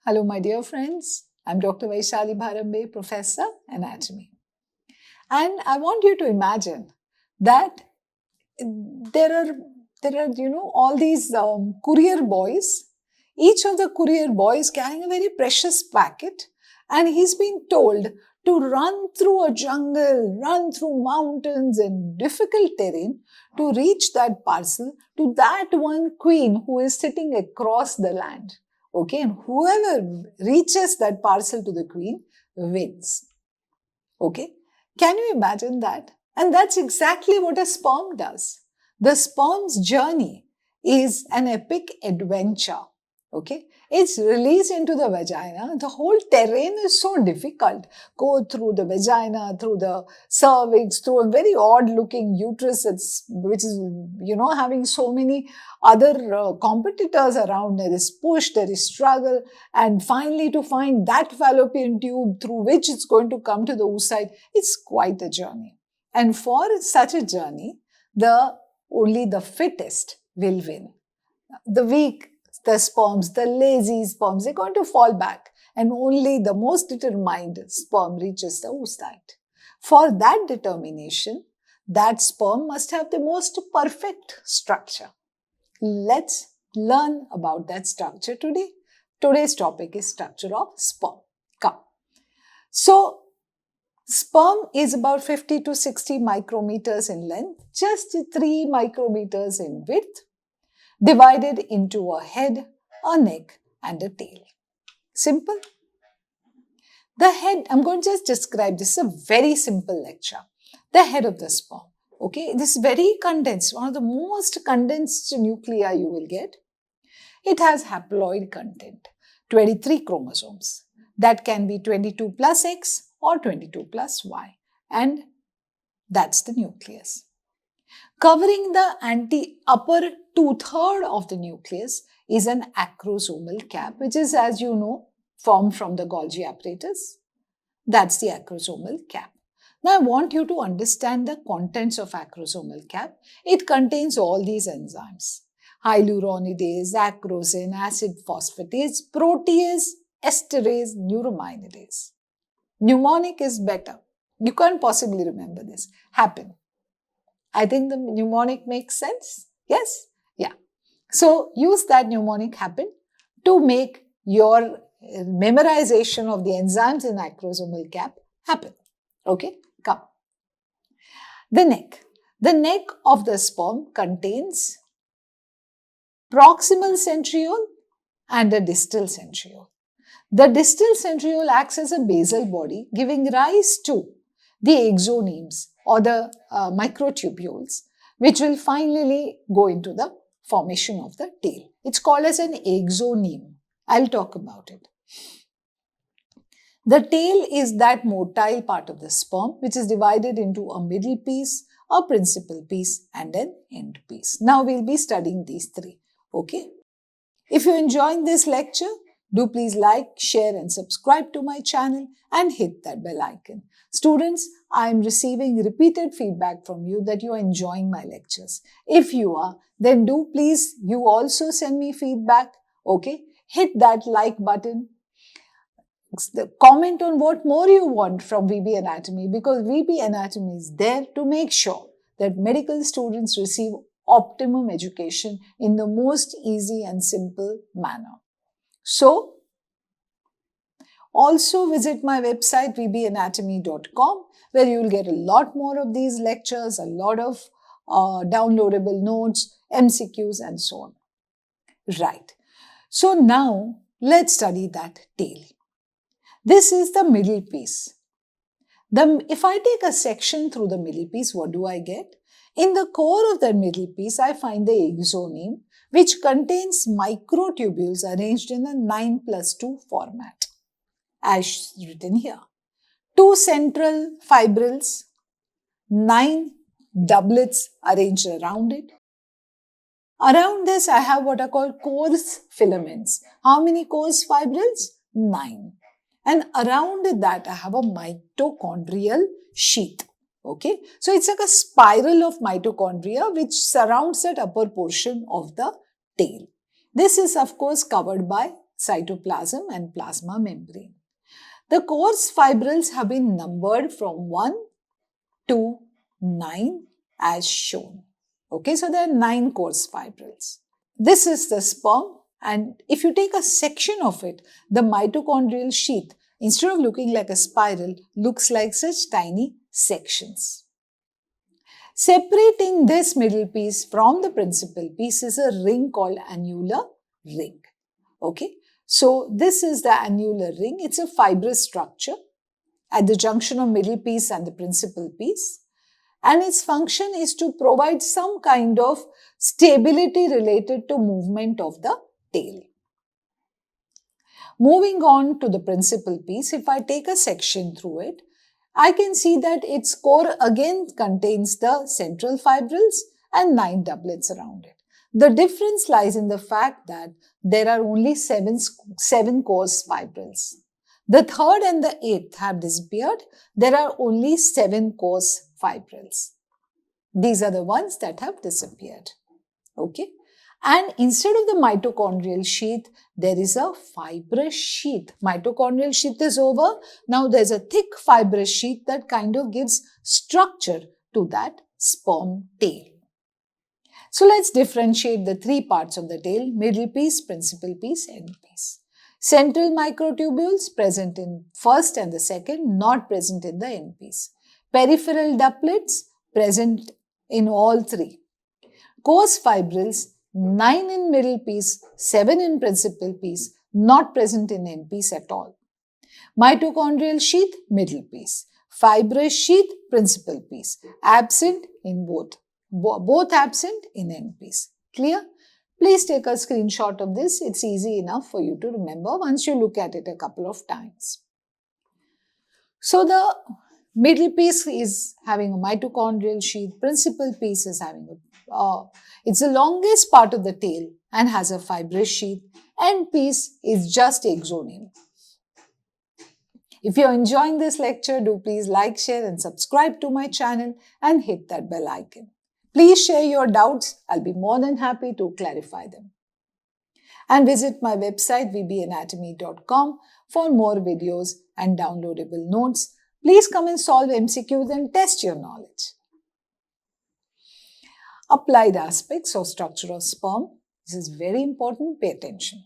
Hello, my dear friends. I'm Dr. Vaishali Bharambe, Professor Anatomy. And I want you to imagine that there are all these courier boys. Each of the courier boys carrying a very precious packet, and he's been told to run through a jungle, run through mountains and difficult terrain to reach that parcel to that one queen who is sitting across the land. Okay, and whoever reaches that parcel to the queen wins. Okay, can you imagine that? And that's exactly what a sperm does. The sperm's journey is an epic adventure. Okay, it's released into the vagina. The whole terrain is so difficult. Go through the vagina, through the cervix, through a very odd looking uterus, which is, having so many other competitors around. There is push, there is struggle, and finally to find that fallopian tube through which it's going to come to the oocyte, it's quite a journey. And for such a journey, only the fittest will win. The weak, the sperms, the lazy sperms, they're going to fall back, and only the most determined sperm reaches the oocyte. For that determination, that sperm must have the most perfect structure. Let's learn about that structure today. Today's topic is structure of sperm. Come. So, sperm is about 50 to 60 micrometers in length, just 3 micrometers in width, divided into a head, a neck, and a tail. Simple. The head, I'm going to just describe, this is a very simple lecture. The head of the sperm. Okay, this is very condensed, one of the most condensed nuclei you will get. It has haploid content, 23 chromosomes. That can be 22 plus X or 22 plus Y. And that's the nucleus. Covering the upper 2/3 of the nucleus is an acrosomal cap, which is, as you know, formed from the Golgi apparatus. That's the acrosomal cap. Now, I want you to understand the contents of acrosomal cap. It contains all these enzymes: hyaluronidase, acrosin, acid phosphatase, protease, esterase, neuraminidase. Mnemonic is better. You can't possibly remember this. Happen. I think the mnemonic makes sense. Yes? Yeah. So use that mnemonic happen to make your memorization of the enzymes in acrosomal cap happen. Okay? Come. The neck. The neck of the sperm contains proximal centriole and a distal centriole. The distal centriole acts as a basal body, giving rise to the axonemes or the microtubules, which will finally go into the formation of the tail. It's called as an axoneme. I'll talk about it. The tail is that motile part of the sperm, which is divided into a middle piece, a principal piece, and an end piece. Now we'll be studying these three. Okay? If you're enjoying this lecture, do please like, share, and subscribe to my channel and hit that bell icon. Students, I am receiving repeated feedback from you that you are enjoying my lectures. If you are, then do please you also send me feedback. Okay? Hit that like button. Comment on what more you want from VB Anatomy, because VB Anatomy is there to make sure that medical students receive optimum education in the most easy and simple manner. So, also visit my website vbanatomy.com, where you will get a lot more of these lectures, a lot of downloadable notes, MCQs, and so on. Right. So now let's study that tail. This is the middle piece. If I take a section through the middle piece, what do I get? In the core of the middle piece, I find the axoneme, which contains microtubules arranged in a 9+2 format, as written here. 2 central fibrils, 9 doublets arranged around it. Around this, I have what are called coarse filaments. How many coarse fibrils? 9. And around that, I have a mitochondrial sheath. Okay, so it's like a spiral of mitochondria which surrounds that upper portion of the tail. This is, of course, covered by cytoplasm and plasma membrane. The coarse fibrils have been numbered from 1 to 9 as shown. Okay, so there are 9 coarse fibrils. This is the sperm, and if you take a section of it, the mitochondrial sheath, instead of looking like a spiral, looks like such tiny sections. Separating this middle piece from the principal piece is a ring called annular ring. Okay, so this is the annular ring. It's a fibrous structure at the junction of middle piece and the principal piece. And its function is to provide some kind of stability related to movement of the tail. Moving on to the principal piece, if I take a section through it, I can see that its core again contains the central fibrils and 9 doublets around it. The difference lies in the fact that there are only 7 coarse fibrils. The 3rd and the 8th have disappeared. There are only 7 coarse fibrils. These are the ones that have disappeared. Okay. And instead of the mitochondrial sheath, there is a fibrous sheath. Mitochondrial sheath is over. Now there's a thick fibrous sheath that kind of gives structure to that sperm tail. So let's differentiate the 3 parts of the tail: middle piece, principal piece, end piece. Central microtubules present in first and the second, not present in the end piece. Peripheral doublets present in all 3. Coarse fibrils, 9 in middle piece, 7 in principal piece, not present in end piece at all. Mitochondrial sheath, middle piece. Fibrous sheath, principal piece. Absent in both absent in end piece. Clear? Please take a screenshot of this. It's easy enough for you to remember once you look at it a couple of times. So the middle piece is having a mitochondrial sheath. Principal piece is having it's the longest part of the tail and has a fibrous sheath. End piece is just axonium. If you're enjoying this lecture, do please like, share and subscribe to my channel and hit that bell icon. Please share your doubts. I'll be more than happy to clarify them. And visit my website vbanatomy.com for more videos and downloadable notes. Please come and solve MCQs and test your knowledge. Applied aspects of structure of sperm. This is very important. Pay attention.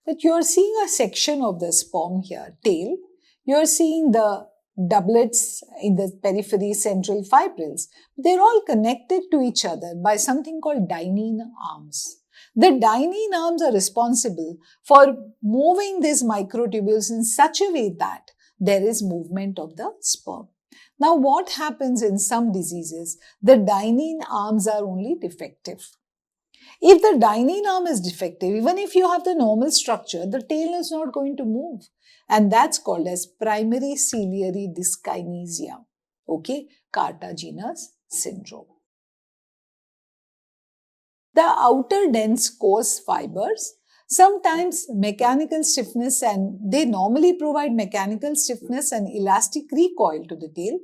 That you are seeing a section of the sperm here, tail. You are seeing the doublets in the periphery, central fibrils. They're all connected to each other by something called dynein arms. The dynein arms are responsible for moving these microtubules in such a way that there is movement of the sperm. Now, what happens in some diseases? The dynein arms are only defective. If the dynein arm is defective, even if you have the normal structure, the tail is not going to move. And that's called as primary ciliary dyskinesia. Okay, cartilaginous syndrome. The outer dense coarse fibers, sometimes mechanical stiffness, and they normally provide mechanical stiffness and elastic recoil to the tail.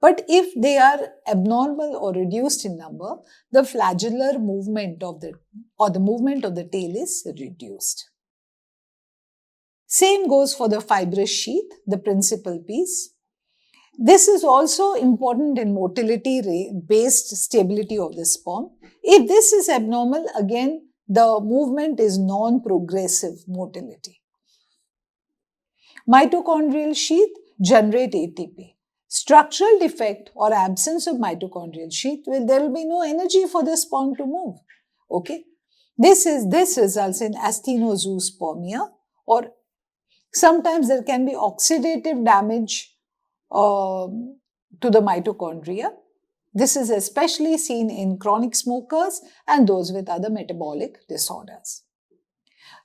But if they are abnormal or reduced in number, the flagellar movement of the movement of the tail is reduced. Same goes for the fibrous sheath, the principal piece. This is also important in motility-based stability of the sperm. If this is abnormal, again, the movement is non-progressive motility. Mitochondrial sheath generate ATP. Structural defect or absence of mitochondrial sheath, there will be no energy for the sperm to move. Okay, this results in asthenozoospermia, or sometimes there can be oxidative damage to the mitochondria. This is especially seen in chronic smokers and those with other metabolic disorders.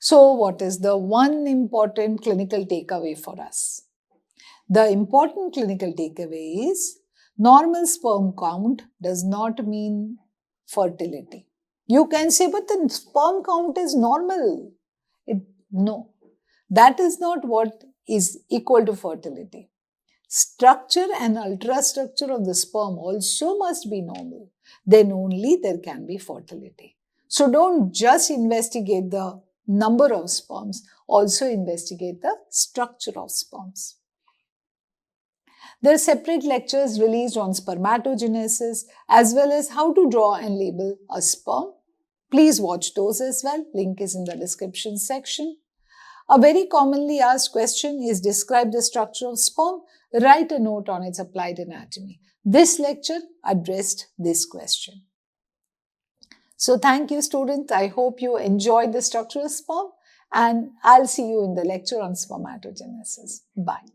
So, what is the one important clinical takeaway for us? The important clinical takeaway is normal sperm count does not mean fertility. You can say, but the sperm count is normal. No, that is not what is equal to fertility. Structure and ultrastructure of the sperm also must be normal. Then only there can be fertility. So don't just investigate the number of sperms. Also investigate the structure of sperms. There are separate lectures released on spermatogenesis as well as how to draw and label a sperm. Please watch those as well. Link is in the description section. A very commonly asked question is describe the structure of sperm. Write a note on its applied anatomy. This lecture addressed this question. So thank you, students. I hope you enjoyed the structure of sperm, and I'll see you in the lecture on spermatogenesis. Bye.